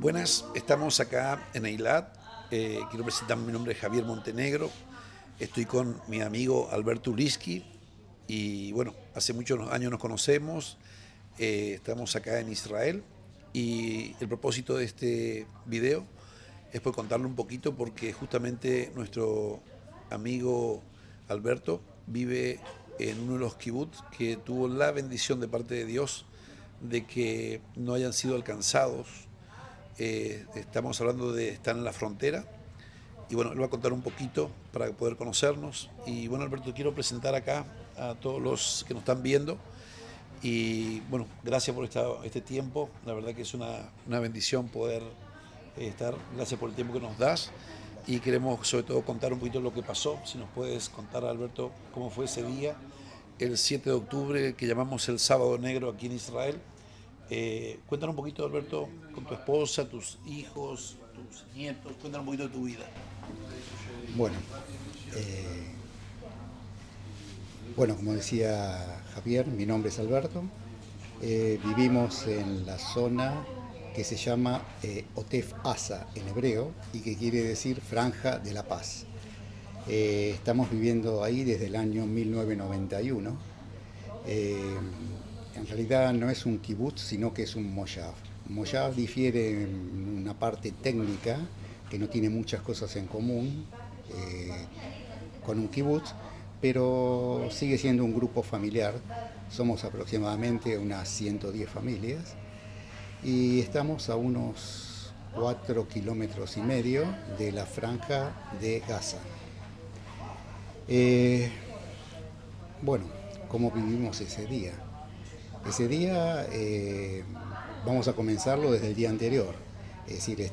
Buenas, estamos acá en Eilat. Quiero presentar, mi nombre es Javier Montenegro. Estoy con mi amigo Alberto Uliski y bueno, hace muchos años nos conocemos. Estamos acá en Israel y el propósito de este video es por contarle un poquito porque justamente nuestro amigo Alberto vive en uno de los kibbutz que tuvo la bendición de parte de Dios de que no hayan sido alcanzados. Estamos hablando de estar en la frontera y bueno, él va a contar un poquito para poder conocernos. Y bueno, Alberto, quiero presentar acá a todos los que nos están viendo y bueno, gracias por este tiempo. La verdad que es una bendición poder estar. Gracias por el tiempo que nos das y queremos sobre todo contar un poquito lo que pasó. Si nos puedes contar, Alberto, cómo fue ese día, el 7 de octubre, que llamamos el Sábado Negro aquí en Israel. Cuéntanos un poquito, Alberto, con tu esposa, tus hijos, tus nietos. Cuéntanos un poquito de tu vida. Bueno, eh, bueno, como decía Javier, mi nombre es Alberto. Vivimos en la zona que se llama Otef Asa en hebreo y que quiere decir Franja de la Paz. Estamos viviendo ahí desde el año 1991. Eh, en realidad no es un kibutz, sino que es un moshav. Moshav difiere en una parte técnica que no tiene muchas cosas en común eh, con un kibutz, pero sigue siendo un grupo familiar. Somos aproximadamente unas 110 familias y estamos a unos 4,5 kilómetros de la franja de Gaza. Eh, bueno, ¿cómo vivimos ese día? Ese día vamos a comenzarlo desde el día anterior. Es decir,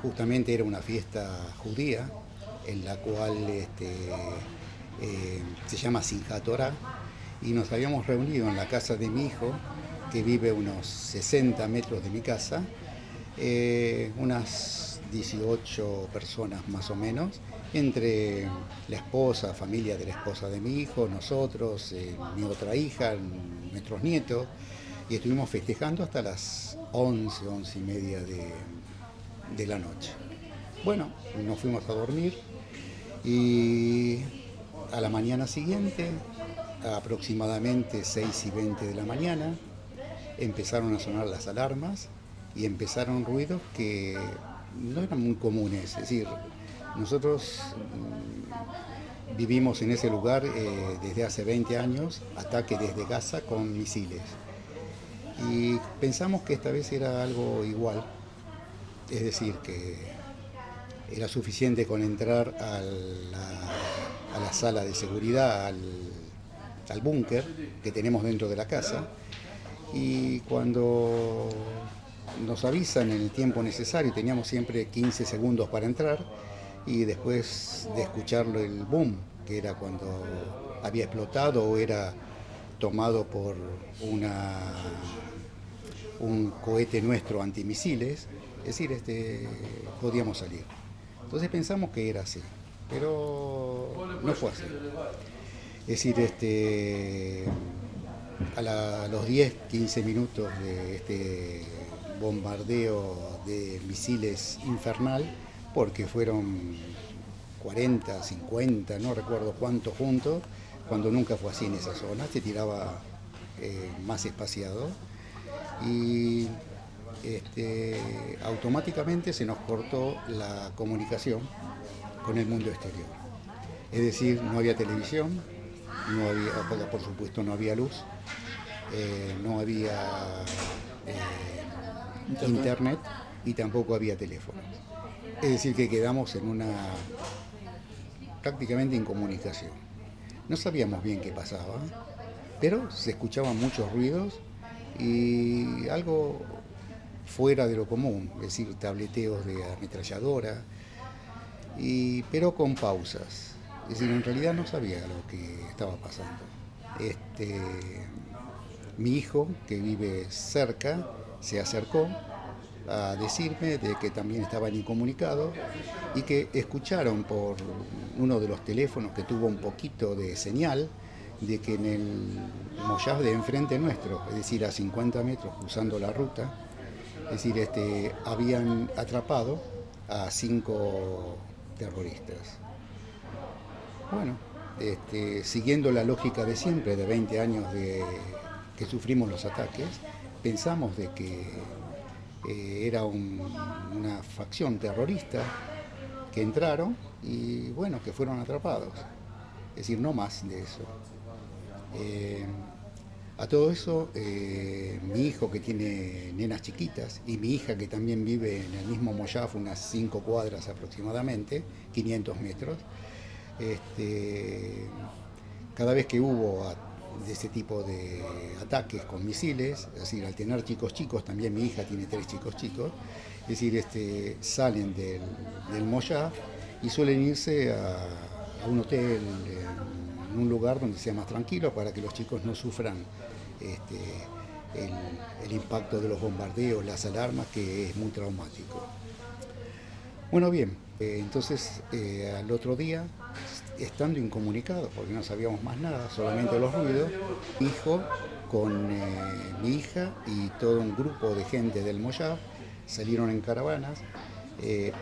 justamente era una fiesta judía en la cual se llama Simchat Torah y nos habíamos reunido en la casa de mi hijo, que vive unos 60 metros de mi casa, unas 18 personas más o menos, entre la esposa, familia de la esposa de mi hijo, nosotros, mi otra hija, nuestros nietos, y estuvimos festejando hasta las 11, 11:30 de la noche. Bueno, nos fuimos a dormir y a la mañana siguiente, a aproximadamente 6:20 de la mañana, empezaron a sonar las alarmas y empezaron ruidos que no eran muy comunes. Es decir, nosotros vivimos en ese lugar desde hace 20 años, ataque desde Gaza con misiles. Y pensamos que esta vez era algo igual, es decir, que era suficiente con entrar a la sala de seguridad, al búnker que tenemos dentro de la casa, y cuando nos avisan en el tiempo necesario, teníamos siempre 15 segundos para entrar, y después de escucharlo el boom, que era cuando había explotado o era tomado por un cohete nuestro antimisiles, es decir, podíamos salir. Entonces pensamos que era así, pero no fue así. Es decir, a los 10, 15 minutos de este bombardeo de misiles infernal, porque fueron 40, 50, no recuerdo cuántos juntos, cuando nunca fue así en esa zona, se tiraba más espaciado, y automáticamente se nos cortó la comunicación con el mundo exterior. Es decir, no había televisión, no había, por supuesto no había luz, no había internet y tampoco había teléfono. Es decir, que quedamos en prácticamente en comunicación. No sabíamos bien qué pasaba, pero se escuchaban muchos ruidos y algo fuera de lo común, es decir, tableteos de ametralladora, pero con pausas. Es decir, en realidad no sabía lo que estaba pasando. Este, Mi hijo, que vive cerca, se acercó a decirme de que también estaban incomunicados y que escucharon por uno de los teléfonos que tuvo un poquito de señal de que en el Moyaz de enfrente nuestro, es decir, a 50 metros cruzando la ruta, Es decir, habían atrapado a 5 terroristas. Bueno, siguiendo la lógica de siempre, de 20 años que sufrimos los ataques, pensamos de que era una facción terrorista que entraron y bueno, que fueron atrapados. Es decir, no más de eso. Eh, a todo eso, mi hijo que tiene nenas chiquitas y mi hija que también vive en el mismo Moyaf, unas 5 cuadras aproximadamente, 500 metros, este, cada vez que hubo de ese tipo de ataques con misiles, es decir, al tener chicos chicos, también mi hija tiene 3 chicos chicos, es decir, salen del Moyaf y suelen irse a un hotel, en un lugar donde sea más tranquilo para que los chicos no sufran el impacto de los bombardeos, las alarmas, que es muy traumático. Bueno, bien, entonces al otro día, estando incomunicados, porque no sabíamos más nada, solamente los ruidos, mi hijo con mi hija y todo un grupo de gente del Moyab salieron en caravanas,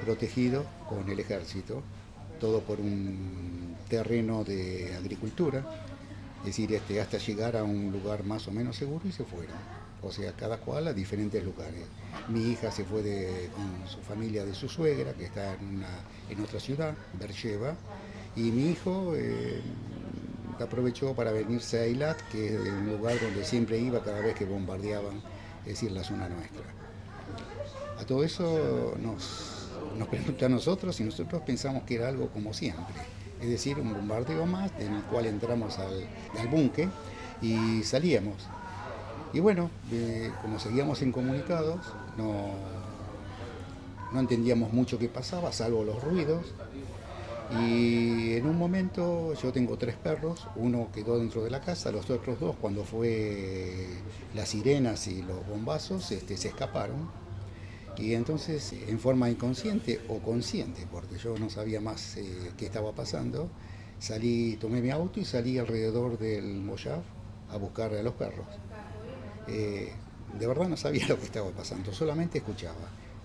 protegidos con el ejército, todo por un terreno de agricultura, es decir, hasta llegar a un lugar más o menos seguro y se fueron. O sea, cada cual a diferentes lugares. Mi hija se fue con su familia de su suegra, que está en otra ciudad, Beersheba, y mi hijo aprovechó para venirse a Eilat, que es un lugar donde siempre iba cada vez que bombardeaban, es decir, la zona nuestra. A todo eso nos preguntó a nosotros y nosotros pensamos que era algo como siempre, es decir, un bombardeo más en el cual entramos al búnker y salíamos. Y bueno, como seguíamos incomunicados, no entendíamos mucho qué pasaba, salvo los ruidos. Y en un momento yo tengo 3 perros, uno quedó dentro de la casa, los otros 2 cuando fue las sirenas y los bombazos se escaparon. Y entonces, en forma inconsciente o consciente, porque yo no sabía más qué estaba pasando, tomé mi auto y salí alrededor del Moyaf a buscar a los perros. De verdad no sabía lo que estaba pasando, solamente escuchaba.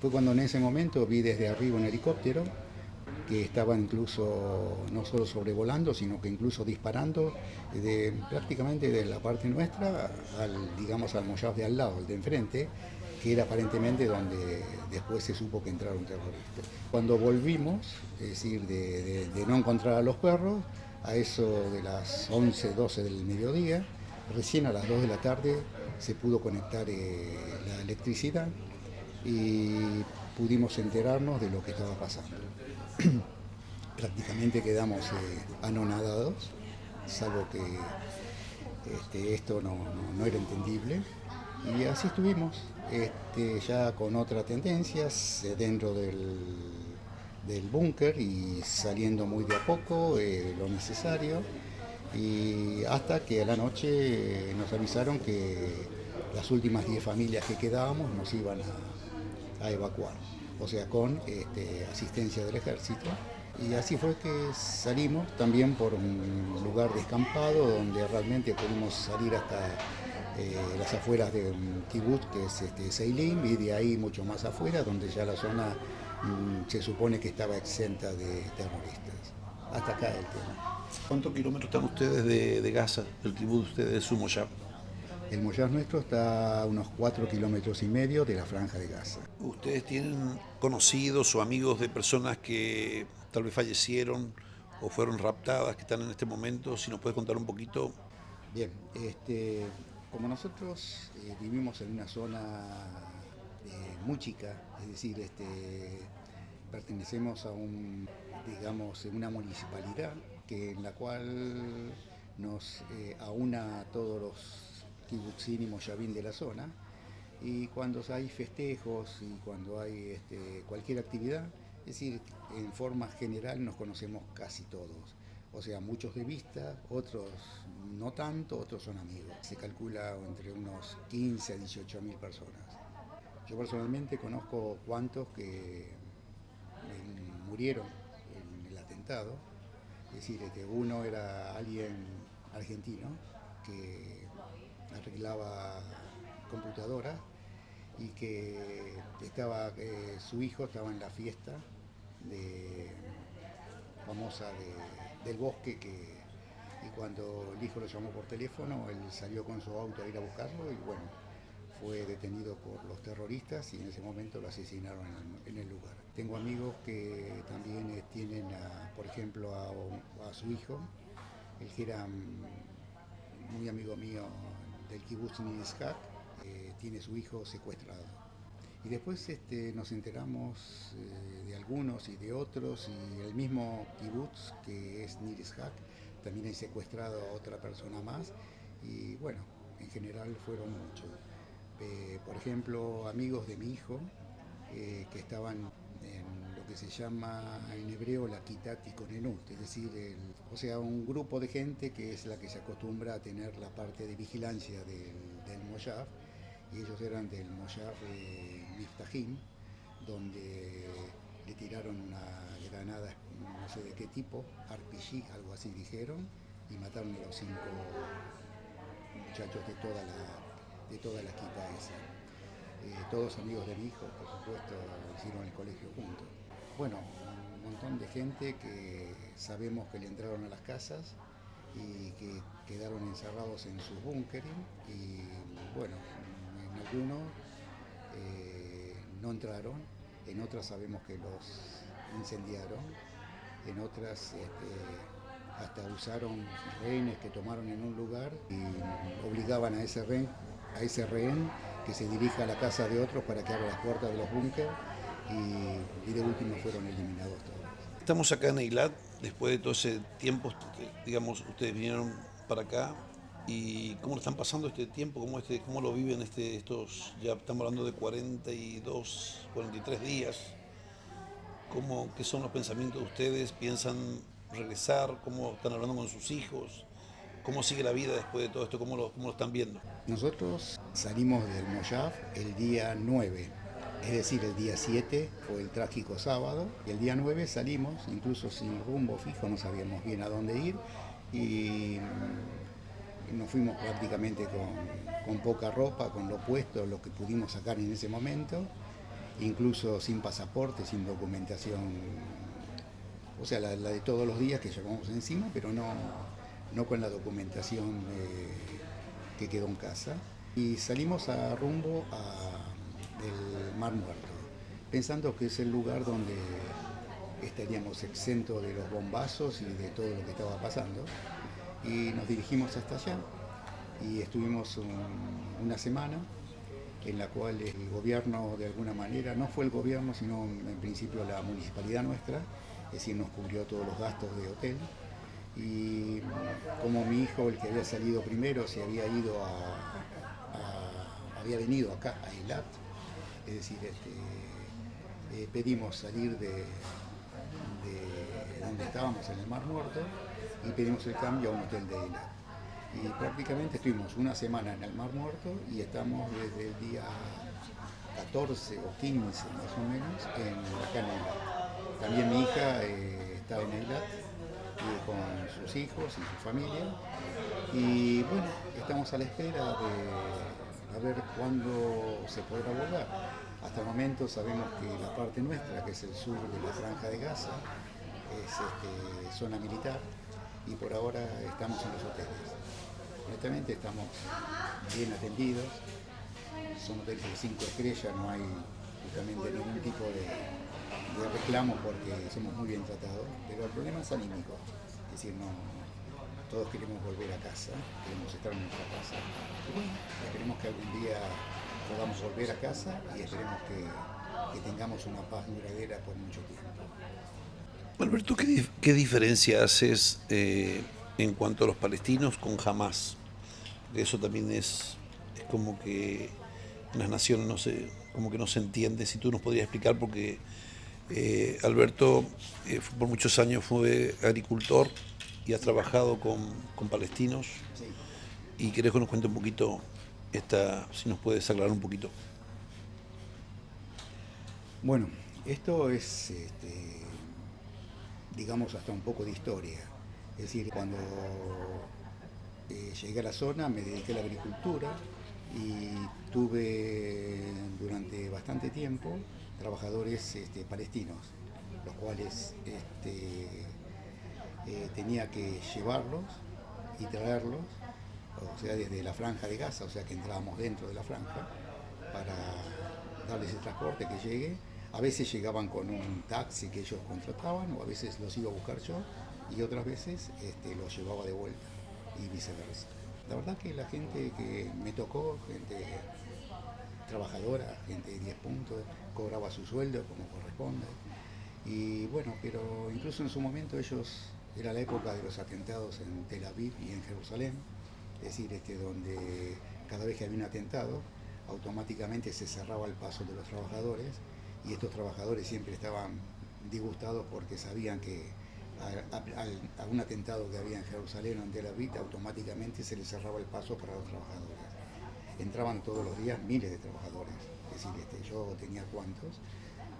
Fue cuando en ese momento vi desde arriba un helicóptero que estaba incluso no solo sobrevolando, sino que incluso disparando prácticamente de la parte nuestra digamos, al Moyaf de al lado, el de enfrente, que era aparentemente donde después se supo que entraron terroristas. Cuando volvimos, es decir, de no encontrar a los perros, a eso de las 11, 12 del mediodía, recién a las 2 de la tarde se pudo conectar la electricidad y pudimos enterarnos de lo que estaba pasando. Prácticamente quedamos anonadados, salvo que esto no era entendible. Y así estuvimos, ya con otras tendencias dentro del búnker y saliendo muy de a poco lo necesario. Y hasta que a la noche nos avisaron que las últimas 10 familias que quedábamos nos iban a evacuar, o sea, con asistencia del ejército. Y así fue que salimos también por un lugar descampado donde realmente pudimos salir hasta las afueras de un kibutz que es Seilim, y de ahí mucho más afuera donde ya la zona se supone que estaba exenta de terroristas. Hasta acá el tema. ¿Cuántos kilómetros están ustedes de Gaza, del kibutz de ustedes de su Moyab? El Moyab nuestro está a unos 4,5 kilómetros de la Franja de Gaza. ¿Ustedes tienen conocidos o amigos de personas que tal vez fallecieron o fueron raptadas, que están en este momento? Si nos puedes contar un poquito. Bien, como nosotros vivimos en una zona muy chica, es decir, pertenecemos digamos, una municipalidad en la cual nos aúna a todos los kibutzim y moshavim de la zona, y cuando hay festejos y cuando hay cualquier actividad, es decir, en forma general nos conocemos casi todos. O sea, muchos de vista, otros no tanto, otros son amigos. Se calcula entre unos 15 a 18.000 personas. Yo personalmente conozco cuantos que murieron en el atentado. Es decir, uno era alguien argentino que arreglaba computadoras y que su hijo estaba en la fiesta de, famosa del bosque y cuando el hijo lo llamó por teléfono, él salió con su auto a ir a buscarlo y bueno, fue detenido por los terroristas y en ese momento lo asesinaron en el lugar. Tengo amigos que también tienen, por ejemplo, a su hijo, el que era muy amigo mío del kibutz Nidizhak, tiene su hijo secuestrado. Y después nos enteramos de algunos y de otros, y el mismo kibutz, que es Nidizhak, también ha secuestrado a otra persona más, y bueno, en general fueron muchos. Por ejemplo, amigos de mi hijo, que estaban en lo que se llama en hebreo la Kitat Ikonenut, es decir, o sea, un grupo de gente que es la que se acostumbra a tener la parte de vigilancia del Moshav, y ellos eran del Moshav Miftahim, donde le tiraron una granada, no sé de qué tipo, RPG, algo así dijeron, y mataron a los 5 muchachos de toda la quita esa. Todos amigos de mi hijo, por supuesto, hicieron el colegio juntos. Bueno, un montón de gente que sabemos que le entraron a las casas y que quedaron encerrados en sus búnkeres y bueno, en algunos no entraron, en otras sabemos que los incendiaron, en otras hasta usaron rehenes que tomaron en un lugar y obligaban a ese rehén que se dirija a la casa de otros para que abra las puertas de los búnkeres y de último fueron eliminados todos. Estamos acá en Eilat, después de todo ese tiempo, digamos, ustedes vinieron para acá y cómo lo están pasando este tiempo, cómo lo viven ya estamos hablando de 42, 43 días, qué son los pensamientos de ustedes, piensan regresar, cómo están hablando con sus hijos, cómo sigue la vida después de todo esto, cómo lo están viendo. Nosotros salimos del Moshav el día 9, es decir, el día 7 fue el trágico sábado, y el día 9 salimos, incluso sin rumbo fijo, no sabíamos bien a dónde ir, y nos fuimos prácticamente con poca ropa, con lo puesto, lo que pudimos sacar en ese momento, incluso sin pasaporte, sin documentación, o sea, la de todos los días que llevamos encima, pero no con la documentación que quedó en casa. Y salimos a rumbo del Mar Muerto, pensando que es el lugar donde estaríamos exentos de los bombazos y de todo lo que estaba pasando. Y nos dirigimos hasta allá y estuvimos una semana en la cual el gobierno de alguna manera, no fue el gobierno sino en principio la municipalidad nuestra, es decir, nos cubrió todos los gastos de hotel y como mi hijo, el que había salido primero, se había ido había venido acá a Eilat, es decir, pedimos salir de donde estábamos en el Mar Muerto y pedimos el cambio a un hotel de Eilat. Y prácticamente estuvimos una semana en el Mar Muerto y estamos desde el día 14 o 15 más o menos acá en Eilat. También mi hija estaba en Eilat con sus hijos y su familia y bueno, estamos a la espera de a ver cuándo se podrá volver. Hasta el momento sabemos que la parte nuestra, que es el sur de la Franja de Gaza, es zona militar y por ahora estamos en los hoteles. Honestamente estamos bien atendidos, son hoteles de 5 estrellas, no hay justamente ningún tipo de reclamo porque somos muy bien tratados, pero el problema es anímico, es decir, todos queremos volver a casa, queremos estar en nuestra casa, y bueno, esperemos que algún día podamos volver a casa y esperemos que tengamos una paz duradera por mucho tiempo. Alberto, ¿qué diferencia haces en cuanto a los palestinos con Hamás? Eso también es como que una nación como que no se entiende. Si tú nos podrías explicar, porque Alberto por muchos años fue agricultor y has trabajado con palestinos. Sí. Y querés que nos cuente un poquito, si nos puedes aclarar un poquito. Bueno, esto es, digamos, hasta un poco de historia. Es decir, cuando llegué a la zona me dediqué a la agricultura y tuve durante bastante tiempo trabajadores palestinos, los cuales tenía que llevarlos y traerlos, o sea, desde la franja de Gaza, o sea que entrábamos dentro de la franja para darles el transporte que llegue. A veces llegaban con un taxi que ellos contrataban, o a veces los iba a buscar yo, y otras veces los llevaba de vuelta, y viceversa. La verdad que la gente que me tocó, gente trabajadora, gente de 10 puntos, cobraba su sueldo como corresponde. Y bueno, pero incluso en su momento ellos, era la época de los atentados en Tel Aviv y en Jerusalén, es decir, donde cada vez que había un atentado, automáticamente se cerraba el paso de los trabajadores, y estos trabajadores siempre estaban disgustados porque sabían que a un atentado que había en Jerusalén o en Tel Aviv, automáticamente se les cerraba el paso para los trabajadores. Entraban todos los días miles de trabajadores, es decir, yo tenía cuantos,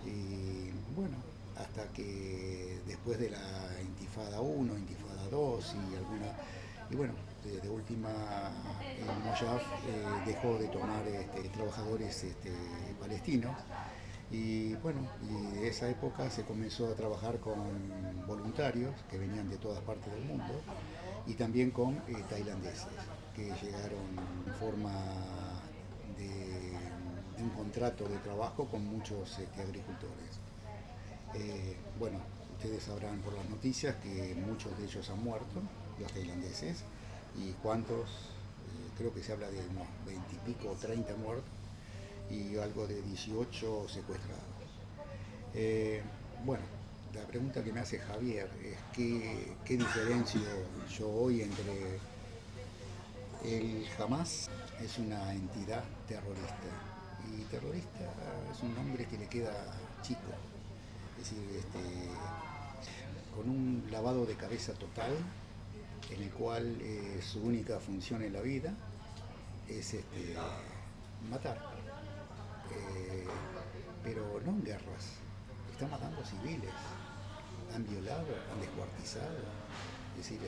y bueno, hasta que después de la Intifada 1, Intifada 2 y alguna, y bueno, de última el Mojaf dejó de tomar trabajadores palestinos, y bueno, y de esa época se comenzó a trabajar con voluntarios que venían de todas partes del mundo, y también con tailandeses que llegaron en forma de un contrato de trabajo con muchos agricultores. Bueno, ustedes sabrán por las noticias que muchos de ellos han muerto, los tailandeses, y cuántos, creo que se habla de unos 20 y pico o 30 muertos, y algo de 18 secuestrados. Bueno, la pregunta que me hace Javier es qué diferencio yo hoy entre el Hamas. Es una entidad terrorista, y terrorista es un nombre que le queda chico, es decir, con un lavado de cabeza total, en el cual su única función en la vida es matar, pero no en guerras, está matando civiles, han violado, han descuartizado. Es decir,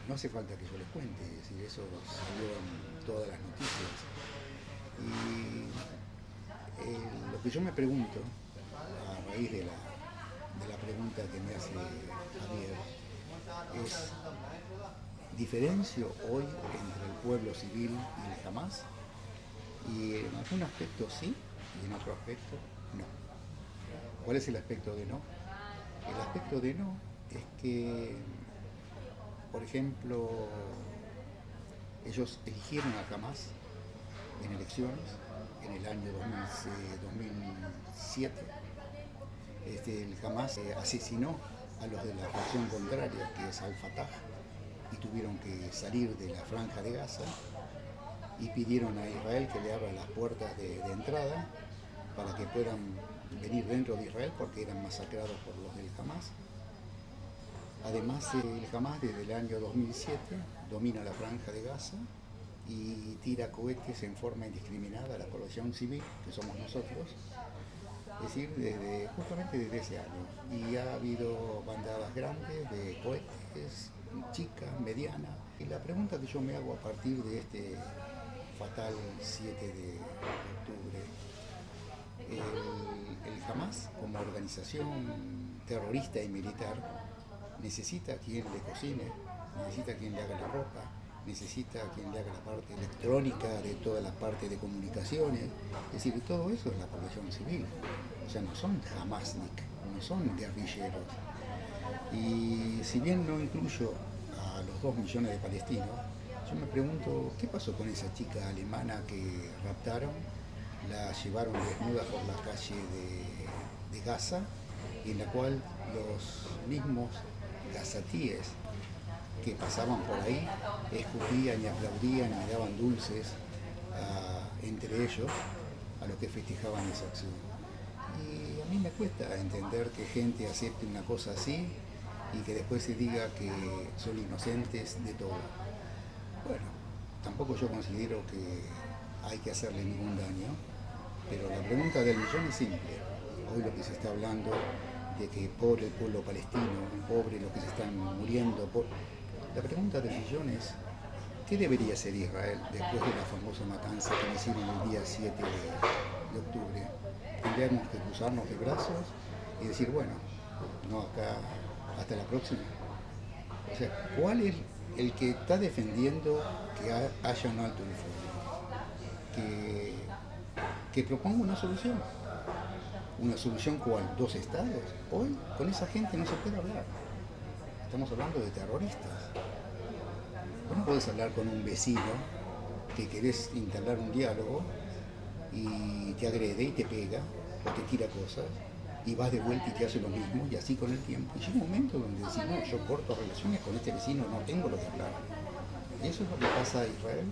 no hace falta que yo les cuente, es decir, eso salió en todas las noticias. Y lo que yo me pregunto, a raíz de la pregunta que me hace Javier, es: ¿diferencio hoy entre el pueblo civil y el Hamas? Y en algún aspecto sí, y en otro aspecto no. ¿Cuál es el aspecto de no? El aspecto de no es que, por ejemplo, ellos eligieron a Hamas en elecciones en el año 2007. El Hamas asesinó a los de la facción contraria, que es Al-Fatah, y tuvieron que salir de la franja de Gaza, y pidieron a Israel que le abra las puertas de entrada para que puedan venir dentro de Israel, porque eran masacrados por los del Hamas. Además, el Hamas desde el año 2007 domina la franja de Gaza y tira cohetes en forma indiscriminada a la población civil, que somos nosotros, es decir, justamente desde ese año. Y ha habido bandadas grandes de cohetes, chicas, medianas. Y la pregunta que yo me hago a partir de este fatal 7 de octubre, el Hamas, como organización terrorista y militar, necesita a quien le cocine, necesita a quien le haga la ropa, necesita a quien le haga la parte electrónica de toda la parte de comunicaciones. Es decir, todo eso es la población civil. O sea, no son Hamasnik, no son guerrilleros. Y si bien no incluyo a los 2 millones de palestinos, yo me pregunto, ¿qué pasó con esa chica alemana que raptaron? La llevaron desnuda por la calle de Gaza, y en la cual los mismos gazatíes que pasaban por ahí escupían y aplaudían y daban dulces entre ellos a los que festejaban esa acción. Y a mí me cuesta entender que gente acepte una cosa así y que después se diga que son inocentes de todo. Bueno, tampoco yo considero que hay que hacerle ningún daño, pero la pregunta del millón es simple. Hoy lo que se está hablando de que pobre el pueblo palestino, pobre los que se están muriendo. La pregunta del millón es: ¿qué debería hacer Israel después de la famosa matanza que hicieron el día 7 de octubre? Tendríamos que cruzarnos de brazos y decir, bueno, no acá, hasta la próxima. O sea, ¿cuál es el que está defendiendo que haya un alto el fuego? Que proponga una solución. ¿Una solución cuál? ¿Dos estados? Hoy con esa gente no se puede hablar. Estamos hablando de terroristas. Vos no podés hablar con un vecino que querés instalar un diálogo y te agrede y te pega o te tira cosas y vas de vuelta y te hace lo mismo y así con el tiempo. Y llega un momento donde decís, no, yo corto relaciones con este vecino, no tengo lo que hablar. Eso es lo que pasa a Israel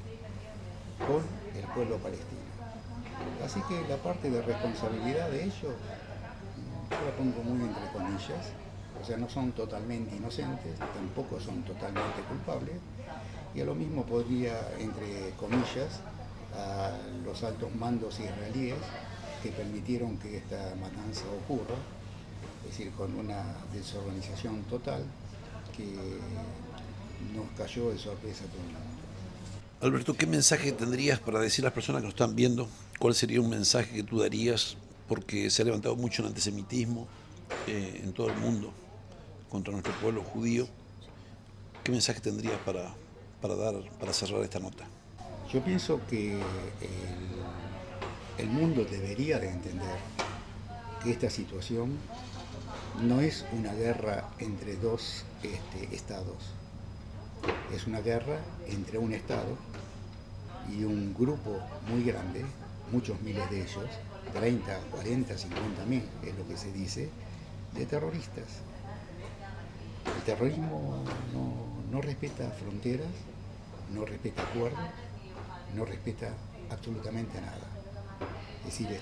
con el pueblo palestino. Así que la parte de responsabilidad de ellos, yo la pongo muy entre comillas, o sea, no son totalmente inocentes, tampoco son totalmente culpables, y a lo mismo podría, entre comillas, a los altos mandos israelíes que permitieron que esta matanza ocurra, es decir, con una desorganización total que nos cayó de sorpresa a todo el mundo. Alberto, ¿qué mensaje tendrías para decir a las personas que nos están viendo? ¿Cuál sería un mensaje que tú darías? Porque se ha levantado mucho el antisemitismo en todo el mundo contra nuestro pueblo judío. ¿Qué mensaje tendrías para dar, para cerrar esta nota? Yo pienso que el mundo debería de entender que esta situación no es una guerra entre dos estados, es una guerra entre un estado y un grupo muy grande, muchos miles de ellos, 30, 40, 50 mil es lo que se dice, de terroristas. El terrorismo no respeta fronteras, no respeta acuerdos, no respeta absolutamente nada. Es decir,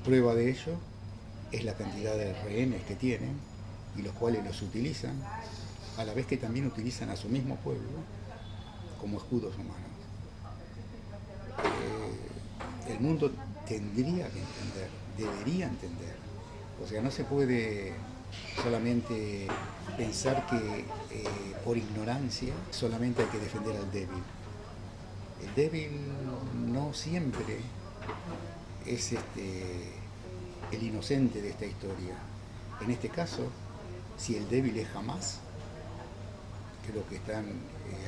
prueba de ello es la cantidad de rehenes que tienen y los cuales los utilizan, a la vez que también utilizan a su mismo pueblo como escudos humanos. El mundo tendría que entender, debería entender. O sea, no se puede solamente pensar que por ignorancia solamente hay que defender al débil. El débil no siempre es el inocente de esta historia. En este caso, si el débil es Hamás, creo que están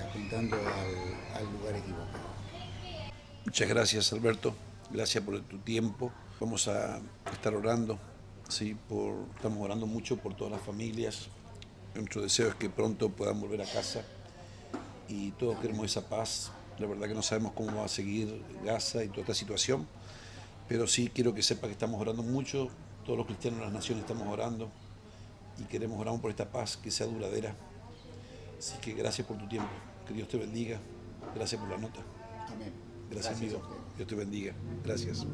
apuntando al lugar equivocado. Muchas gracias, Alberto. Gracias por tu tiempo. Vamos a estar orando, ¿sí? Estamos orando mucho por todas las familias. Nuestro deseo es que pronto puedan volver a casa y todos queremos esa paz. La verdad que no sabemos cómo va a seguir Gaza y toda esta situación, pero sí quiero que sepa que estamos orando mucho. Todos los cristianos de las naciones estamos orando y queremos orar por esta paz que sea duradera. Así que gracias por tu tiempo. Que Dios te bendiga. Gracias por la nota. Amén. Gracias, Gracias amigo. Dios te bendiga. Gracias.